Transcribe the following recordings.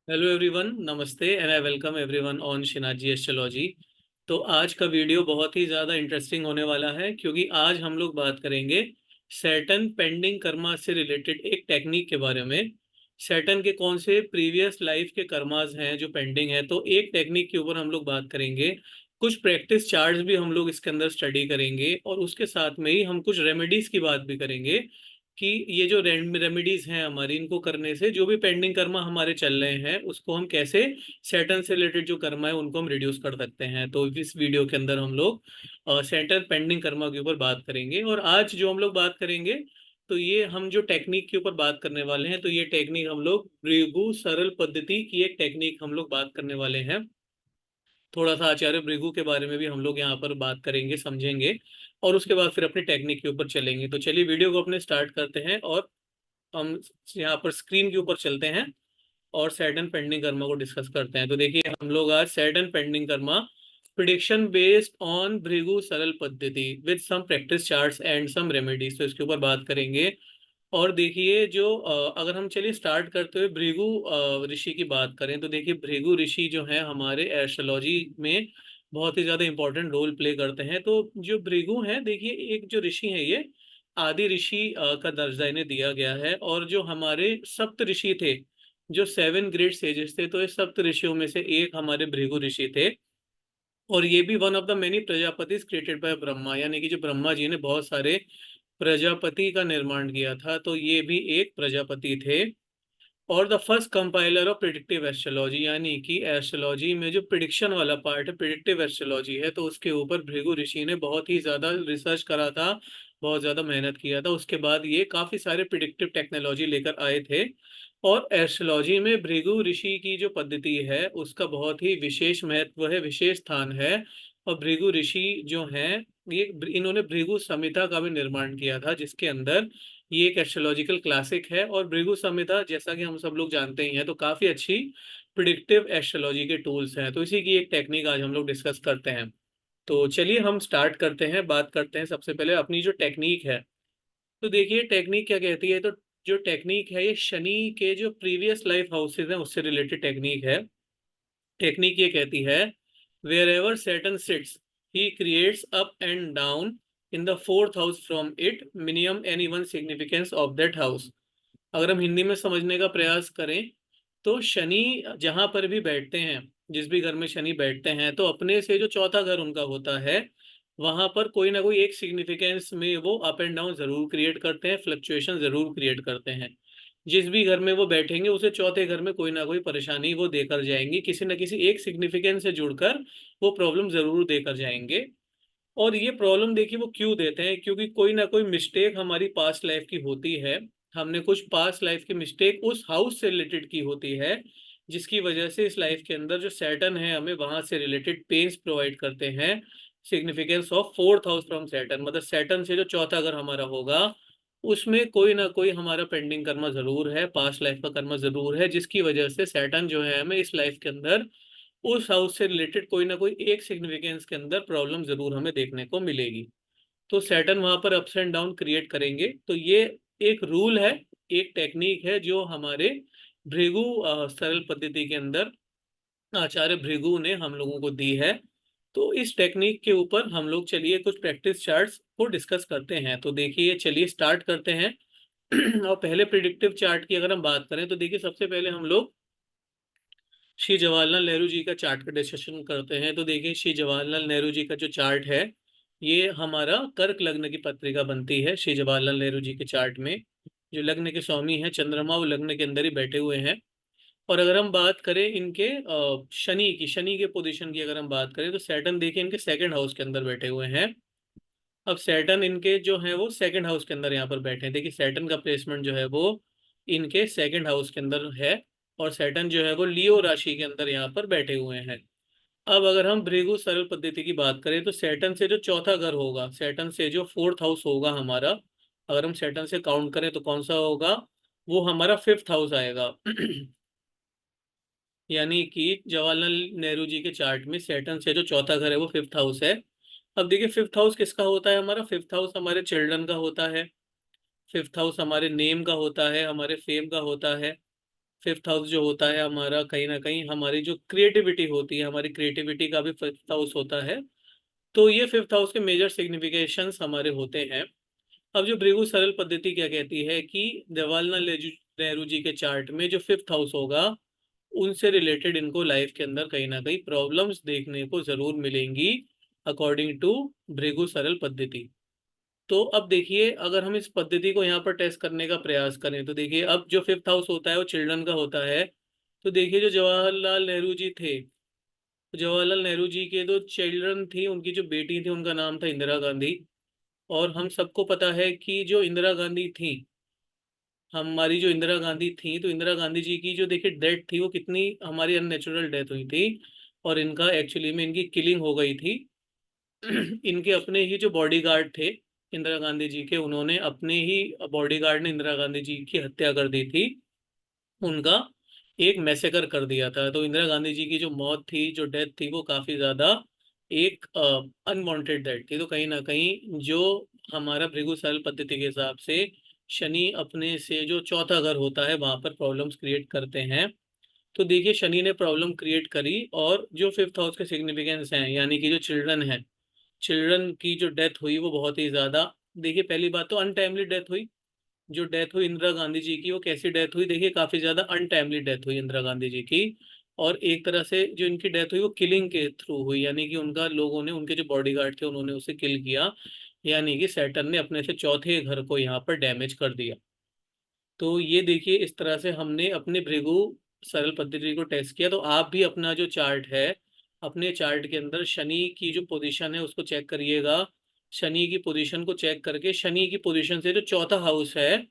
Hello everyone, नमस्ते and I welcome everyone on Shinaji astrology. तो आज का वीडियो बहुत ही ज़्यादा इंटरेस्टिंग होने वाला है क्योंकि आज हम लोग बात करेंगे सैटर्न पेंडिंग कर्मा से रिलेटेड एक टेक्निक के बारे में। सैटर्न के कौन से प्रीवियस लाइफ के कर्मास हैं जो पेंडिंग है, तो एक टेक्निक के ऊपर हम लोग बात करेंगे। कुछ प्रैक्टिस चार्ट्स भी हम लोग इसके अंदर स्टडी करेंगे और उसके साथ में ही हम कुछ रेमेडीज की बात भी करेंगे कि ये जो रेमेडीज हैं हमारी, इनको करने से जो भी पेंडिंग कर्मा हमारे चल रहे हैं उसको हम कैसे सैटर्न से रिलेटेड जो कर्मा है उनको हम रिड्यूस कर सकते हैं। तो इस वीडियो के अंदर हम लोग सैटर्न पेंडिंग कर्मा के ऊपर बात करेंगे। और आज जो हम लोग बात करेंगे, तो ये हम जो टेक्निक के ऊपर बात करने वाले हैं, तो ये टेक्निक हम लोग भृगु सरल पद्धति की एक टेक्निक हम लोग बात करने वाले हैं। थोड़ा सा आचार्य भृगु के बारे में भी हम लोग यहाँ पर बात करेंगे, समझेंगे, और उसके बाद फिर अपनी टेक्निक के ऊपर चलेंगे। तो चलिए वीडियो को अपने स्टार्ट करते हैं और हम यहाँ पर स्क्रीन के ऊपर चलते हैं और सैटर्न पेंडिंग कर्मा को डिस्कस करते हैं। तो देखिए, हम लोग आज Saturn pending karma prediction based on Bhrigu Saral Paddhati with some practice charts and some remedies, तो इसके ऊपर बात करेंगे। और देखिए, जो अगर हम चलिए स्टार्ट करते हुए भृगु ऋषि की बात करें, तो देखिए भृगु ऋषि जो है हमारे एस्ट्रोलॉजी में बहुत ही ज्यादा इंपॉर्टेंट रोल प्ले करते हैं। तो जो भृगु हैं, देखिए एक जो ऋषि है, ये आदि ऋषि का दर्जा इन्हें दिया गया है। और जो हमारे सप्त ऋषि थे, जो 7 ग्रेट सेजेस थे, तो इस सप्त ऋषियों में से एक हमारे भृगु ऋषि थे। और ये भी one of the many Prajapati created by Brahma, यानी कि जो ब्रह्मा जी ने बहुत सारे प्रजापति का निर्माण किया था, तो ये भी एक प्रजापति थे। और the first compiler of predictive astrology, यानी कि एस्ट्रोलॉजी में जो प्रिडिक्शन वाला पार्ट है, प्रिडिक्टिव एस्ट्रोलॉजी है, तो उसके ऊपर भृगु ऋषि ने बहुत ही ज्यादा रिसर्च करा था, बहुत ज्यादा मेहनत किया था। उसके बाद ये काफी सारे प्रिडिक्टिव टेक्नोलॉजी लेकर आए थे। और एस्ट्रोलॉजी में भृगु ऋषि की जो पद्धति है उसका बहुत ही विशेष महत्व है, विशेष स्थान है। और भृगु ऋषि जो हैं, ये इन्होंने भृगु संहिता का भी निर्माण किया था, जिसके अंदर ये एक एस्ट्रोलॉजिकल क्लासिक है। और भृगु संहिता, जैसा कि हम सब लोग जानते ही हैं, तो काफी अच्छी प्रिडिक्टिव एस्ट्रोलॉजी के टूल्स हैं। तो इसी की एक टेक्निक आज हम लोग डिस्कस करते हैं। तो चलिए हम स्टार्ट करते हैं, बात करते हैं सबसे पहले अपनी जो टेक्निक है। तो देखिए टेक्निक क्या कहती है। तो जो टेक्निक है, ये शनि के जो प्रीवियस लाइफ हाउसेज हैं उससे रिलेटेड टेक्निक है। टेक्निक ये कहती है, wherever Saturn sits he creates up and down in the fourth house from it minimum any one significance of that house. अगर हम हिंदी में समझने का प्रयास करें, तो शनि जहां पर भी बैठते हैं, जिस भी घर में शनि बैठते हैं, तो अपने से जो चौथा घर उनका होता है, वहां पर कोई ना कोई एक सिग्निफिकेंस में वो अप एंड डाउन जरूर क्रिएट करते हैं, फ्लक्चुएशन जरूर क्रिएट करते हैं। जिस भी घर में वो बैठेंगे उसे चौथे घर में कोई ना कोई परेशानी वो देकर जाएंगे, किसी न किसी एक सिग्निफिकेंस से जुड़कर वो प्रॉब्लम जरूर देकर जाएंगे। और ये प्रॉब्लम देखिए वो क्यों देते हैं, क्योंकि कोई ना कोई मिस्टेक हमारी पास्ट लाइफ की होती है। हमने कुछ पास्ट लाइफ की मिस्टेक उस हाउस से रिलेटेड की होती है, जिसकी वजह से इस लाइफ के अंदर जो सैटर्न है हमें वहां से रिलेटेड पेन्स प्रोवाइड करते हैं। Significance of fourth house from Saturn, मतलब सैटर्न से जो चौथा घर हमारा होगा, उसमें कोई ना कोई हमारा पेंडिंग कर्मा जरूर है, पास्ट लाइफ का कर्मा जरूर है, जिसकी वजह से सैटर्न जो है हमें इस लाइफ के अंदर उस हाउस से रिलेटेड कोई ना कोई एक सिग्निफिकेंस के अंदर प्रॉब्लम जरूर हमें देखने को मिलेगी। तो सैटर्न वहां पर अप्स एंड डाउन क्रिएट करेंगे। तो ये एक रूल है, एक टेक्निक है जो हमारे भृगु सरल पद्धति के अंदर आचार्य भृगु ने हम लोगों को दी है। तो इस टेक्निक के ऊपर हम लोग चलिए कुछ प्रैक्टिस चार्ट्स को डिस्कस करते हैं। तो देखिए, चलिए स्टार्ट करते हैं। और पहले प्रिडिक्टिव चार्ट की अगर हम बात करें, तो देखिए सबसे पहले हम लोग श्री जवाहरलाल नेहरू जी का चार्ट का डिस्कशन करते हैं। तो देखिए, श्री जवाहरलाल नेहरू जी का जो चार्ट है, ये हमारा कर्क लग्न की पत्रिका बनती है। श्री जवाहरलाल नेहरू जी के चार्ट में जो लग्न के स्वामी हैं चंद्रमा, वो लग्न के अंदर ही बैठे हुए हैं। और अगर हम बात करें इनके शनि के पोजीशन की अगर हम बात करें, तो सैटर्न देखिए इनके सेकंड हाउस के अंदर बैठे हुए हैं। अब सैटर्न इनके जो है वो सेकंड हाउस के अंदर यहाँ पर बैठे हैं। देखिए सैटर्न का प्लेसमेंट जो है वो इनके सेकंड हाउस के अंदर है। और सैटर्न जो है वो लियो राशि के अंदर यहाँ पर बैठे हुए हैं। अब अगर हम भृगु सरल पद्धति की बात करें, तो सैटर्न से जो चौथा घर होगा, सैटर्न से जो फोर्थ हाउस होगा हमारा, अगर हम सैटर्न से काउंट करें तो कौन सा होगा, वो हमारा फिफ्थ हाउस आएगा। यानी कि जवाहरलाल नेहरू जी के चार्ट में सैटर्न से जो चौथा घर है वो फिफ्थ हाउस है। अब देखिए फिफ्थ हाउस किसका होता है, हमारा फिफ्थ हाउस हमारे चिल्ड्रन का होता है। फिफ्थ हाउस हमारे नेम का होता है, हमारे फेम का होता है। फिफ्थ हाउस जो होता है हमारा, कहीं ना कहीं हमारी जो क्रिएटिविटी होती है, हमारी क्रिएटिविटी का भी फिफ्थ हाउस होता है। तो ये फिफ्थ हाउस के मेजर सिग्निफिकेशंस हमारे होते हैं। अब जो भृगु सरल पद्धति क्या कहती है कि जवाहरलाल नेहरू जी के चार्ट में जो फिफ्थ हाउस होगा, उनसे रिलेटेड इनको लाइफ के अंदर कहीं ना कहीं प्रॉब्लम्स देखने को जरूर मिलेंगी, अकॉर्डिंग टू भृगु सरल पद्धति। तो अब देखिए, अगर हम इस पद्धति को यहाँ पर टेस्ट करने का प्रयास करें तो देखिए, अब जो फिफ्थ हाउस होता है वो चिल्ड्रन का होता है। तो देखिए, जो जवाहरलाल नेहरू जी थे, तो जवाहरलाल नेहरू जी के जो चिल्ड्रन थी, उनकी जो बेटी थी उनका नाम था इंदिरा गांधी। और हम सबको पता है कि जो इंदिरा गांधी थी, हमारी जो इंदिरा गांधी थी, तो इंदिरा गांधी जी की जो देखिए डेथ थी, वो कितनी हमारी अननेचुरल डेथ हुई थी। और इनका एक्चुअली में इनकी किलिंग हो गई थी। इनके अपने ही जो बॉडीगार्ड थे इंदिरा गांधी जी के, उन्होंने अपने ही बॉडीगार्ड ने इंदिरा गांधी जी की हत्या कर दी थी। उनका एक मैसेकर कर दिया था। तो इंदिरा गांधी जी की जो मौत थी, जो डेथ थी, वो काफी ज्यादा एक अनवांटेड डेथ थी। तो कहीं ना कहीं जो हमारा भृगु सरल पद्धति के हिसाब से शनि अपने से जो चौथा घर होता है वहां पर प्रॉब्लम्स क्रिएट करते हैं। तो देखिए, शनि ने प्रॉब्लम क्रिएट करी, और जो फिफ्थ हाउस के सिग्निफिकेंस हैं, यानी कि जो चिल्ड्रन है, चिल्ड्रन की जो डेथ हुई वो बहुत ही ज्यादा, देखिए पहली बात तो अनटाइमली डेथ हुई। जो डेथ हुई इंदिरा गांधी जी की, वो कैसी डेथ हुई, देखिए काफी ज्यादा अनटाइमली डेथ हुई इंदिरा गांधी जी की। और एक तरह से जो इनकी डेथ हुई वो किलिंग के थ्रू हुई, यानी कि उनका लोगों ने, उनके जो बॉडीगार्ड थे उन्होंने उसे किल किया। यानी कि सैटर्न ने अपने से चौथे घर को यहाँ पर डैमेज कर दिया। तो ये देखिए, इस तरह से हमने अपने भृगु सरल पद्धति को टेस्ट किया। तो आप भी अपना जो चार्ट है, अपने चार्ट के अंदर शनि की जो पोजीशन है उसको चेक करिएगा। शनि की पोजीशन को चेक करके, शनि की पोजीशन से जो चौथा हाउस है,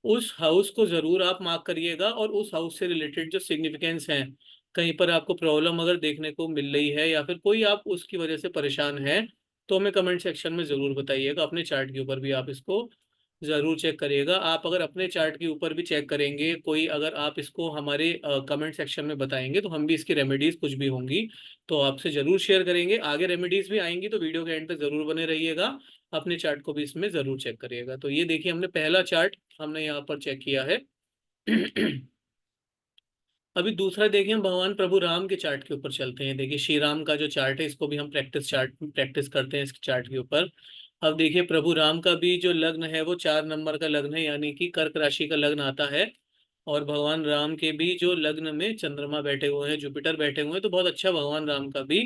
उस हाउस को जरूर आप मार्क करिएगा। और उस हाउस से रिलेटेड जो सिग्निफिकेंस हैं, कहीं पर आपको प्रॉब्लम अगर देखने को मिल रही है, या फिर कोई आप उसकी वजह से परेशान है, तो हमें कमेंट सेक्शन में जरूर बताइएगा। अपने चार्ट के ऊपर भी आप इसको जरूर चेक करिएगा। आप अगर अपने चार्ट के ऊपर भी चेक करेंगे कोई, अगर आप इसको हमारे कमेंट सेक्शन में बताएंगे, तो हम भी इसकी रेमेडीज कुछ भी होंगी तो आपसे जरूर शेयर करेंगे। आगे रेमेडीज भी आएंगी, तो वीडियो के एंड तक जरूर बने रहिएगा। अपने चार्ट को भी इसमें जरूर चेक करिएगा। तो ये देखिए, हमने पहला चार्ट हमने यहाँ पर चेक किया है। अभी दूसरा देखिए, हम भगवान प्रभु राम के चार्ट के ऊपर चलते हैं। देखिए, श्री राम का जो चार्ट है, इसको भी हम प्रैक्टिस करते हैं इस चार्ट के ऊपर। अब देखिए, प्रभु राम का भी जो लग्न है वो 4 नंबर का लग्न है, यानी कि कर्क राशि का लग्न आता है। और भगवान राम के भी जो लग्न में चंद्रमा बैठे हुए हैं, जुपिटर बैठे हुए हैं, तो बहुत अच्छा भगवान राम का भी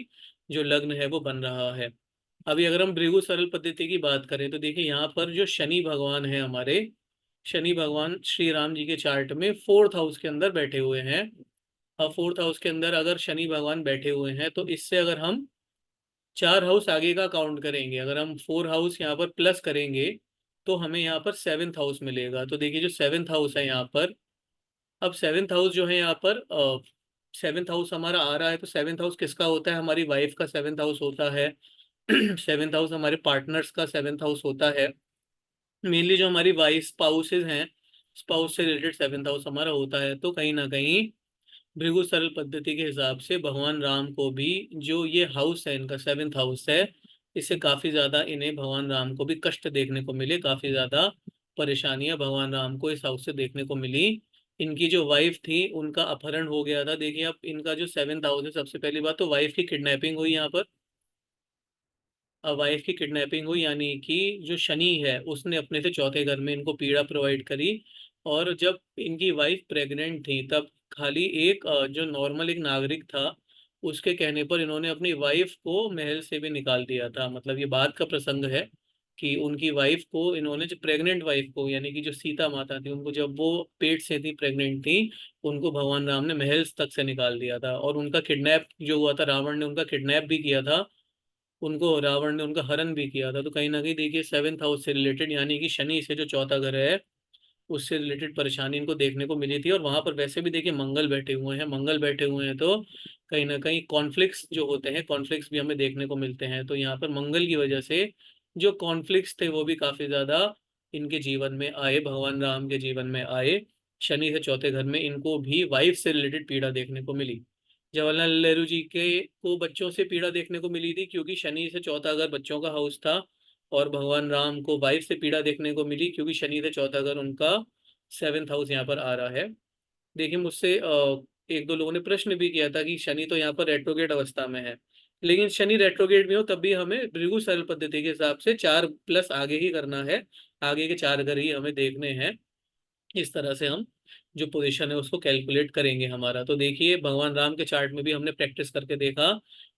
जो लग्न है वो बन रहा है। अभी अगर हम भृगु सरल पद्धति की बात करें, तो देखिए यहाँ पर जो शनि भगवान है हमारे, शनि भगवान श्री राम जी के चार्ट में फोर्थ हाउस के अंदर बैठे हुए हैं। अब फोर्थ हाउस के अंदर अगर शनि भगवान बैठे हुए हैं, तो इससे अगर हम 4 हाउस आगे का काउंट करेंगे, अगर हम 4 हाउस यहाँ पर प्लस करेंगे, तो हमें यहाँ पर सेवेंथ हाउस मिलेगा। तो देखिए, जो सेवेंथ हाउस है यहाँ पर, अब सेवेंथ हाउस जो है यहाँ पर, सेवेंथ हाउस हमारा आ रहा है, तो सेवेंथ हाउस किसका होता है, हमारी वाइफ का सेवेंथ हाउस होता है। सेवेंथ हाउस हमारे पार्टनर्स का सेवेंथ हाउस होता है। मेनली जो हमारी वाइफ स्पाउसेज हैं, स्पाउस से रिलेटेड सेवेंथ हाउस हमारा होता है। तो कहीं ना कहीं भृगु सरल पद्धति के हिसाब से भगवान राम को भी जो ये हाउस है, इनका सेवेंथ हाउस है, इससे काफी ज्यादा इन्हें भगवान राम को भी कष्ट देखने को मिले, काफी ज्यादा परेशानियां भगवान राम को इस हाउस से देखने को मिली। इनकी जो वाइफ थी उनका अपहरण हो गया था। देखिए, अब इनका जो सेवेंथ हाउस है, सबसे पहली बात तो वाइफ की किडनैपिंग हुई यहाँ पर। वाइफ की किडनैपिंग हुई, यानी कि जो शनि है उसने अपने से चौथे घर में इनको पीड़ा प्रोवाइड करी। और जब इनकी वाइफ प्रेग्नेंट थी, तब खाली एक जो नॉर्मल एक नागरिक था, उसके कहने पर इन्होंने अपनी वाइफ को महल से भी निकाल दिया था। मतलब ये बात का प्रसंग है कि उनकी वाइफ को इन्होंने, जो प्रेग्नेंट वाइफ को, यानी कि जो सीता माता थी, उनको जब वो पेट से थी, प्रेग्नेंट थी, उनको भगवान राम ने महल तक से निकाल दिया था। और उनका किडनैप जो हुआ था, रावण ने उनका किडनैप भी किया था, उनको रावण ने उनका हरण भी किया था। तो कहीं ना कहीं देखिए, सेवेंथ हाउस से रिलेटेड, यानी कि शनि से जो चौथा घर है, उससे रिलेटेड परेशानी इनको देखने को मिली थी। और वहां पर वैसे भी देखिए मंगल बैठे हुए हैं, मंगल बैठे हुए हैं, तो कहीं ना कहीं कॉन्फ्लिक्ट्स जो होते हैं, कॉन्फ्लिक्ट्स भी हमें देखने को मिलते हैं। तो यहाँ पर मंगल की वजह से जो कॉन्फ्लिक्ट्स थे वो भी काफी ज्यादा इनके जीवन में आए, भगवान राम के जीवन में आए। शनि से चौथे घर में इनको भी वाइफ से रिलेटेड पीड़ा देखने को मिली। जवाहरलाल नेहरू जी के को बच्चों से पीड़ा देखने को मिली थी, क्योंकि शनि से चौथा घर बच्चों का हाउस था। और भगवान राम को वाइफ से पीड़ा देखने को मिली, क्योंकि शनि से चौथा घर उनका सेवेंथ हाउस यहाँ पर आ रहा है। देखिए मुझसे एक दो लोगों ने प्रश्न भी किया था कि शनि तो यहाँ पर रेट्रोगेट अवस्था में है, लेकिन शनि रेट्रोगेट में हो तब भी हमें भृगु सरल पद्धति के हिसाब से 4+ आगे ही करना है, आगे के 4 घर ही हमें देखने हैं। इस तरह से हम जो पोजीशन है उसको कैलकुलेट करेंगे हमारा। तो देखिए भगवान राम के चार्ट में भी हमने प्रैक्टिस करके देखा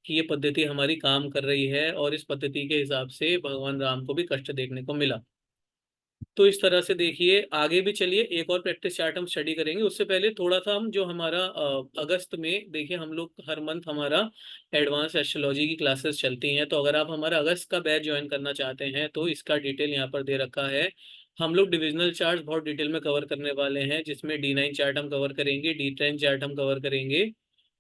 कि ये पद्धति हमारी काम कर रही है, और इस पद्धति के हिसाब से भगवान राम को भी कष्ट देखने को मिला। तो इस तरह से देखिए आगे भी चलिए एक और प्रैक्टिस चार्ट हम स्टडी करेंगे। उससे पहले थोड़ा सा हम जो हमारा अगस्त में देखिए हम लोग हर मंथ हमारा एडवांस एस्ट्रोलॉजी की क्लासेस चलती हैं, तो अगर आप हमारा अगस्त का बैच ज्वाइन करना चाहते हैं तो इसका डिटेल यहाँ पर दे रखा है। हम लोग डिविजनल चार्ट बहुत डिटेल में कवर करने वाले हैं, जिसमें D9 चार्ट हम कवर करेंगे, D10 चार्ट हम कवर करेंगे।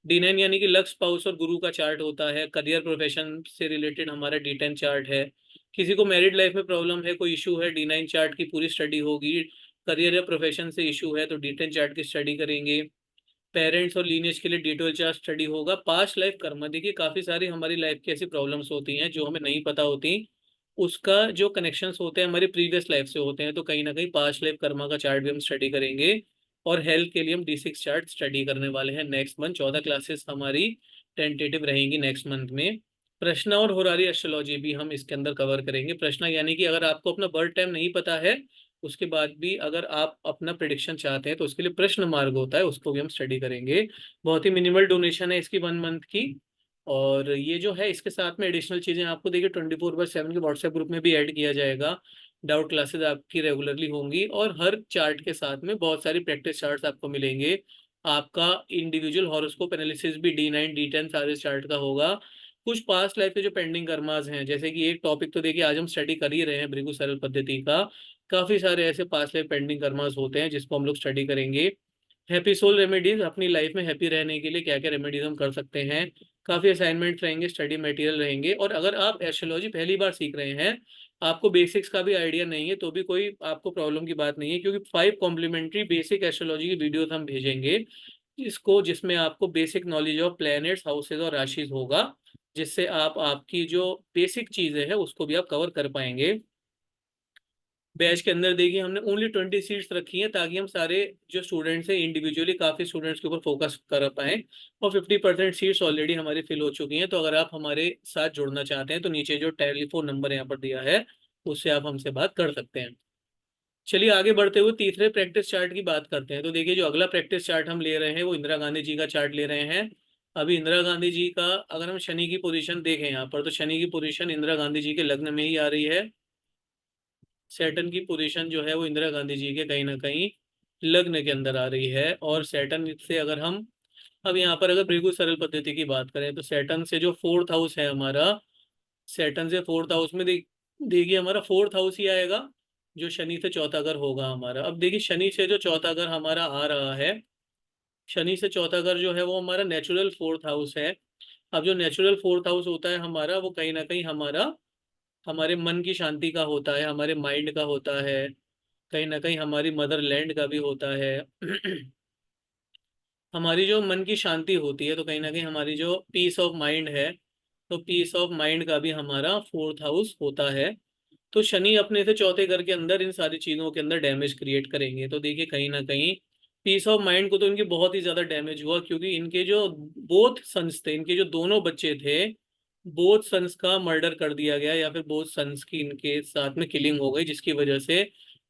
D9 यानी कि लक्ष्य, स्पाउस और गुरु का चार्ट होता है। करियर प्रोफेशन से रिलेटेड हमारा D10 चार्ट है। किसी को मैरिड लाइफ में प्रॉब्लम है, कोई इशू है, D9 चार्ट की पूरी स्टडी होगी। करियर या प्रोफेशन से इशू है तो D10 चार्ट की स्टडी करेंगे। पेरेंट्स और लीनिएज के लिए D12 चार्ट स्टडी होगा। पास्ट लाइफ कर्म, देखिए काफी सारी हमारी लाइफ की ऐसी प्रॉब्लम्स होती हैं जो हमें नहीं पता होती, उसका जो कनेक्शंस होते हैं हमारी प्रीवियस लाइफ से होते हैं, तो कहीं ना कहीं पास्ट लाइफ कर्मा का चार्ट भी हम स्टडी करेंगे। और हेल्थ के लिए हम D6 चार्ट स्टडी करने वाले हैं नेक्स्ट मंथ। 14 क्लासेस हमारी टेंटेटिव रहेंगी नेक्स्ट मंथ में। प्रश्न और होरारी एस्ट्रोलॉजी भी हम इसके अंदर कवर करेंगे। प्रश्न यानी कि अगर आपको अपना बर्थ टाइम नहीं पता है, उसके बाद भी अगर आप अपना प्रिडिक्शन चाहते हैं तो उसके लिए प्रश्न मार्ग होता है, उसको भी हम स्टडी करेंगे। बहुत ही मिनिमल डोनेशन है इसकी 1 मंथ की। और ये जो है इसके साथ में एडिशनल चीज़ें आपको देखिए 24/7 के व्हाट्सएप ग्रुप में भी ऐड किया जाएगा। डाउट क्लासेस आपकी रेगुलरली होंगी, और हर चार्ट के साथ में बहुत सारी प्रैक्टिस चार्ट्स आपको मिलेंगे। आपका इंडिविजुअल हॉरोस्कोप एनालिसिस भी D9 D10 सारे चार्ट का होगा। कुछ पास्ट लाइफ के जो पेंडिंग कर्मास हैं, जैसे कि एक टॉपिक तो देखिए आज हम स्टडी कर ही रहे हैं भृगु सरल पद्धति का, काफी सारे ऐसे पास्ट लाइफ पेंडिंग कर्मास होते हैं जिसको हम लोग स्टडी करेंगे। हैप्पी सोल रेमेडीज, अपनी लाइफ में हैप्पी रहने के लिए क्या क्या रेमेडीज हम कर सकते हैं। काफी असाइनमेंट रहेंगे, स्टडी मटेरियल रहेंगे। और अगर आप एस्ट्रोलॉजी पहली बार सीख रहे हैं, आपको बेसिक्स का भी आइडिया नहीं है, तो भी कोई आपको प्रॉब्लम की बात नहीं है, क्योंकि 5 कॉम्प्लीमेंट्री बेसिक एस्ट्रोलॉजी की वीडियोस हम भेजेंगे जिसमें आपको basic knowledge of planets, houses और राशिज होगा, जिससे आप आपकी जो बेसिक चीजें हैं उसको भी आप कवर कर पाएंगे। बैच के अंदर देखिए हमने ओनली 20 सीट्स रखी हैं, ताकि हम सारे जो स्टूडेंट्स हैं इंडिविजुअली काफ़ी स्टूडेंट्स के ऊपर फोकस कर पाएँ। और 50% सीट्स ऑलरेडी हमारी फिल हो चुकी हैं। तो अगर आप हमारे साथ जुड़ना चाहते हैं तो नीचे जो टेलीफोन नंबर यहाँ पर दिया है उससे आप हमसे बात कर सकते हैं। चलिए आगे बढ़ते हुए तीसरे प्रैक्टिस चार्ट की बात करते हैं। तो देखिए जो अगला प्रैक्टिस चार्ट हम ले रहे हैं वो इंदिरा गांधी जी का चार्ट ले रहे हैं। अभी इंदिरा गांधी जी का अगर हम शनि की पोजीशन देखें यहाँ पर, तो शनि की पोजीशन इंदिरा गांधी जी के लग्न में ही आ रही है। सैटर्न की पोजीशन जो है वो इंदिरा गांधी जी के कहीं ना कहीं लग्न के अंदर आ रही है। और सैटर्न से अगर हम अब यहाँ पर अगर भृगु सरल पद्धति की बात करें, तो सैटर्न से जो 4th हाउस है हमारा, सैटर्न से 4th हाउस में देखिए हमारा 4th हाउस ही आएगा, जो शनि से चौथा घर होगा हमारा। अब देखिए शनि से जो चौथा घर हमारा आ रहा है, शनि से चौथा घर जो है वो हमारा नेचुरल 4th हाउस है। अब जो नेचुरल 4th हाउस होता है हमारा, वो कहीं ना कहीं हमारा हमारे मन की शांति का होता है, हमारे माइंड का होता है, कहीं ना कहीं हमारी मदरलैंड का भी होता है। हमारी जो मन की शांति होती है, तो कहीं ना कहीं हमारी जो पीस ऑफ माइंड है, तो पीस ऑफ माइंड का भी हमारा 4th हाउस होता है। तो शनि अपने से चौथे घर के अंदर इन सारी चीजों के अंदर डैमेज क्रिएट करेंगे। तो देखिए कहीं ना कहीं पीस ऑफ माइंड को तो इनकी बहुत ही ज्यादा डैमेज हुआ, क्योंकि इनके जो बोथ सन्स थे, इनके जो दोनों बच्चे थे, बोथ सन्स का मर्डर कर दिया गया, या फिर बोथ सन्स की इनके साथ में किलिंग हो गई, जिसकी वजह से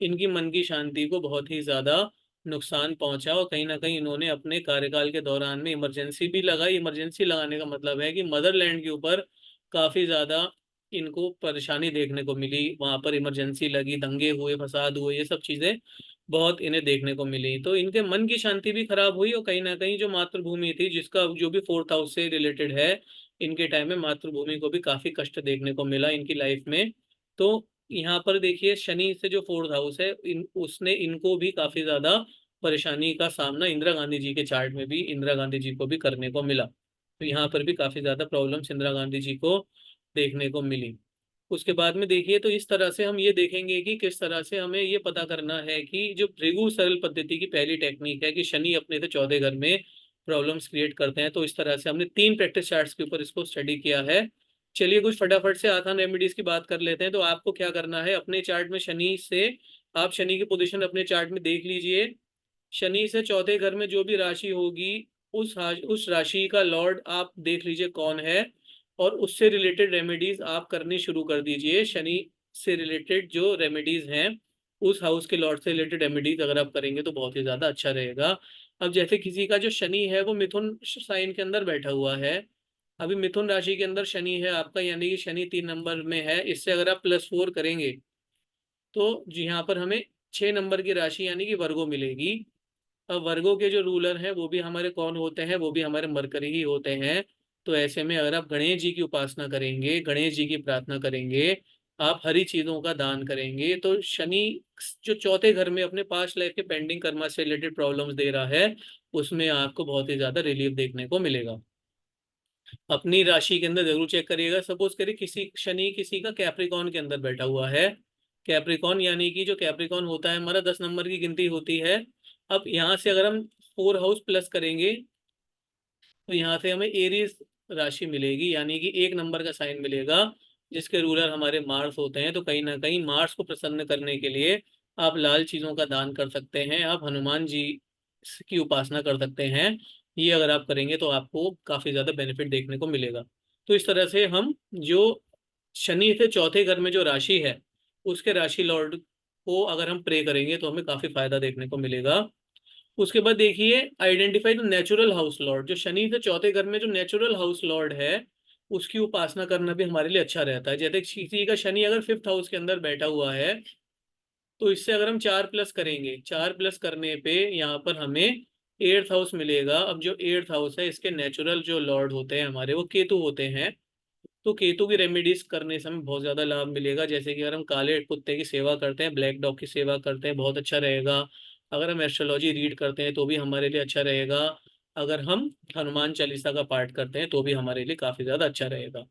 इनकी मन की शांति को बहुत ही ज्यादा नुकसान पहुंचा। और कहीं ना कहीं इन्होंने अपने कार्यकाल के दौरान में इमरजेंसी भी लगाई। इमरजेंसी लगाने का मतलब है कि मदरलैंड के ऊपर काफी ज्यादा इनको परेशानी देखने को मिली, वहां पर इमरजेंसी लगी, दंगे हुए, फसाद हुए, ये सब चीजें बहुत इन्हें देखने को मिली। तो इनके मन की शांति भी खराब हुई, और कहीं ना कहीं जो मातृभूमि थी, जिसका जो भी 4th हाउस से रिलेटेड है, इनके टाइम में मातृभूमि को भी काफी कष्ट देखने को मिला इनकी लाइफ में। तो यहाँ पर देखिए शनि से जो 4th हाउस है, उसने इनको भी काफी ज्यादा परेशानी का सामना इंदिरा गांधी जी के चार्ट में भी इंदिरा गांधी जी को भी करने को मिला। तो यहाँ पर भी काफी ज्यादा प्रॉब्लम्स इंदिरा गांधी जी को देखने को मिली। उसके बाद में देखिए तो इस तरह से हम ये देखेंगे कि किस तरह से हमें ये पता करना है कि जो भृगु सरल पद्धति की पहली टेक्निक है कि शनि अपने से चौथे घर में प्रॉब्लम्स क्रिएट करते हैं। तो इस तरह से हमने 3 प्रैक्टिस चार्ट्स के ऊपर इसको स्टडी किया है। चलिए कुछ फटाफट से आसान रेमेडीज की बात कर लेते हैं। तो आपको क्या करना है, अपने चार्ट में शनि से आप शनि की पोजीशन अपने चार्ट में देख लीजिए। शनि से चौथे घर में जो भी राशि होगी, उस राशि का लॉर्ड आप देख लीजिए कौन है, और उससे रिलेटेड रेमेडीज आप करनी शुरू कर दीजिए। शनि से रिलेटेड जो रेमेडीज हैं, उस हाउस के लॉर्ड से रिलेटेड रेमेडीज अगर आप करेंगे तो बहुत ही ज्यादा अच्छा रहेगा। अब जैसे किसी का जो शनि है वो मिथुन साइन के अंदर बैठा हुआ है, अभी मिथुन राशि के अंदर शनि है आपका, यानी कि शनि 3 नंबर में है, इससे अगर आप +4 करेंगे तो यहाँ पर हमें 6 नंबर की राशि यानी कि वर्गो मिलेगी। अब वर्गों के जो रूलर हैं वो भी हमारे कौन होते हैं, वो भी हमारे मरकरी ही होते हैं। तो ऐसे में अगर आप गणेश जी की उपासना करेंगे, गणेश जी की प्रार्थना करेंगे, आप हरी चीजों का दान करेंगे, तो शनि जो चौथे घर में अपने पास्ट लाइफ के पेंडिंग कर्मा से रिलेटेड प्रॉब्लम्स दे रहा है, उसमें आपको बहुत ही ज्यादा रिलीफ देखने को मिलेगा। अपनी राशि के अंदर जरूर चेक करिएगा। सपोज करिए किसी शनि किसी का कैप्रिकॉन के अंदर बैठा हुआ है, कैप्रिकॉन यानी कि जो कैप्रिकॉन होता है हमारा 10 नंबर की गिनती होती है। अब यहाँ से अगर हम 4 हाउस प्लस करेंगे तो यहाँ से हमें एरीज राशि मिलेगी, यानी कि 1 नंबर का साइन मिलेगा, जिसके रूलर हमारे मार्स होते हैं। तो कहीं ना कहीं मार्स को प्रसन्न करने के लिए आप लाल चीजों का दान कर सकते हैं, आप हनुमान जी की उपासना कर सकते हैं। ये अगर आप करेंगे तो आपको काफी ज्यादा बेनिफिट देखने को मिलेगा। तो इस तरह से हम जो शनि से चौथे घर में जो राशि है, उसके राशि लॉर्ड को अगर हम प्रे करेंगे तो हमें काफी फायदा देखने को मिलेगा। उसके बाद देखिए, identify the natural house Lord. जो शनि से चौथे घर में जो नेचुरल हाउस लॉर्ड है, उसकी उपासना करना भी हमारे लिए अच्छा रहता है। जैसे किसी का शनि अगर 5th हाउस के अंदर बैठा हुआ है, तो इससे अगर हम 4 प्लस करेंगे, 4 प्लस करने पे यहाँ पर हमें 8th हाउस मिलेगा। अब जो 8th हाउस है, इसके नेचुरल जो लॉर्ड होते हैं हमारे, वो केतु होते हैं। तो केतु की रेमेडीज करने से हमें बहुत ज्यादा लाभ मिलेगा। जैसे कि अगर हम काले कुत्ते की सेवा करते हैं, ब्लैक डॉग की सेवा करते हैं, बहुत अच्छा रहेगा। अगर हम एस्ट्रोलॉजी रीड करते हैं तो भी हमारे लिए अच्छा रहेगा। अगर हम हनुमान चालीसा का पाठ करते हैं तो भी हमारे लिए काफी ज्यादा अच्छा रहेगा।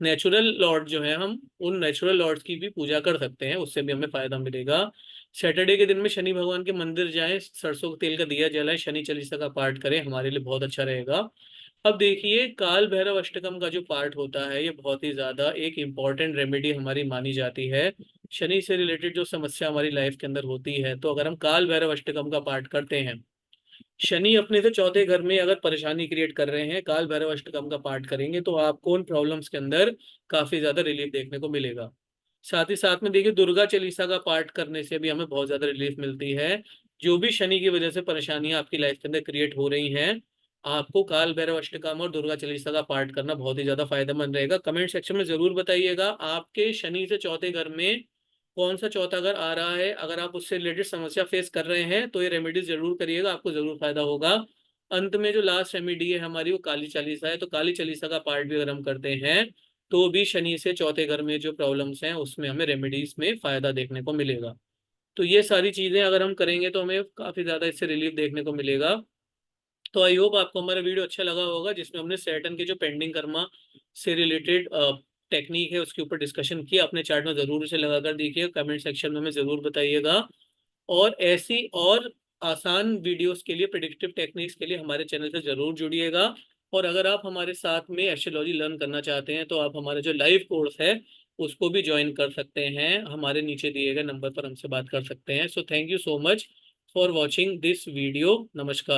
नेचुरल लॉर्ड जो है, हम उन नेचुरल लॉर्ड्स की भी पूजा कर सकते हैं, उससे भी हमें फायदा मिलेगा। सैटरडे के दिन में शनि भगवान के मंदिर जाएं, सरसों के तेल का दिया जलाएं, शनि चालीसा का पाठ करें, हमारे लिए बहुत अच्छा रहेगा। अब देखिए, काल भैरव अष्टकम का जो पार्ट होता है, ये बहुत ही ज्यादा एक इम्पॉर्टेंट रेमेडी हमारी मानी जाती है। शनि से रिलेटेड जो समस्या हमारी लाइफ के अंदर होती है, तो अगर हम काल भैरव अष्टकम का पाठ करते हैं, शनि अपने से चौथे घर में अगर परेशानी क्रिएट कर रहे हैं, काल भैरव अष्टकम का पाठ करेंगे तो आपको उन प्रॉब्लम्स के अंदर काफी ज्यादा रिलीफ देखने को मिलेगा। साथ ही साथ में देखिए, दुर्गा चालीसा का पाठ करने से भी हमें बहुत ज्यादा रिलीफ मिलती है। जो भी शनि की वजह से परेशानियां आपकी लाइफ के अंदर क्रिएट हो रही हैं, आपको काल भैरव अष्टकम और दुर्गा चालीसा का पाठ करना बहुत ही ज्यादा फायदेमंद रहेगा। कमेंट सेक्शन में जरूर बताइएगा आपके शनि से चौथे घर में कौन सा चौथा घर आ रहा है। अगर आप उससे रिलेटेड समस्या फेस कर रहे हैं तो ये रेमेडीज जरूर करिएगा, आपको जरूर फायदा होगा। अंत में जो लास्ट रेमेडी है हमारी, वो काली चालीसा है। तो काली चालीसा का पाठ भी अगर हम करते हैं तो भी शनि से चौथे घर में जो प्रॉब्लम्स हैं उसमें हमें रेमेडीज में फायदा देखने को मिलेगा। तो ये सारी चीजें अगर हम करेंगे तो हमें काफी ज्यादा इससे रिलीफ देखने को मिलेगा। तो आई होप आपको हमारा वीडियो अच्छा लगा होगा, जिसमें हमने सैटर्न के जो पेंडिंग कर्मा से रिलेटेड टेक्निक है उसके ऊपर डिस्कशन किया। अपने चार्ट में जरूर इसे लगाकर देखिए, कमेंट सेक्शन में हमें जरूर बताइएगा। और ऐसी और आसान वीडियोस के लिए, प्रिडिक्टिव टेक्निक्स के लिए हमारे चैनल से जरूर जुड़िएगा। और अगर आप हमारे साथ में एस्ट्रोलॉजी लर्न करना चाहते हैं तो आप हमारे जो लाइव कोर्स है उसको भी ज्वाइन कर सकते हैं, हमारे नीचे दिए गए नंबर पर हमसे बात कर सकते हैं। So thank you so much for watching this video. नमस्कार।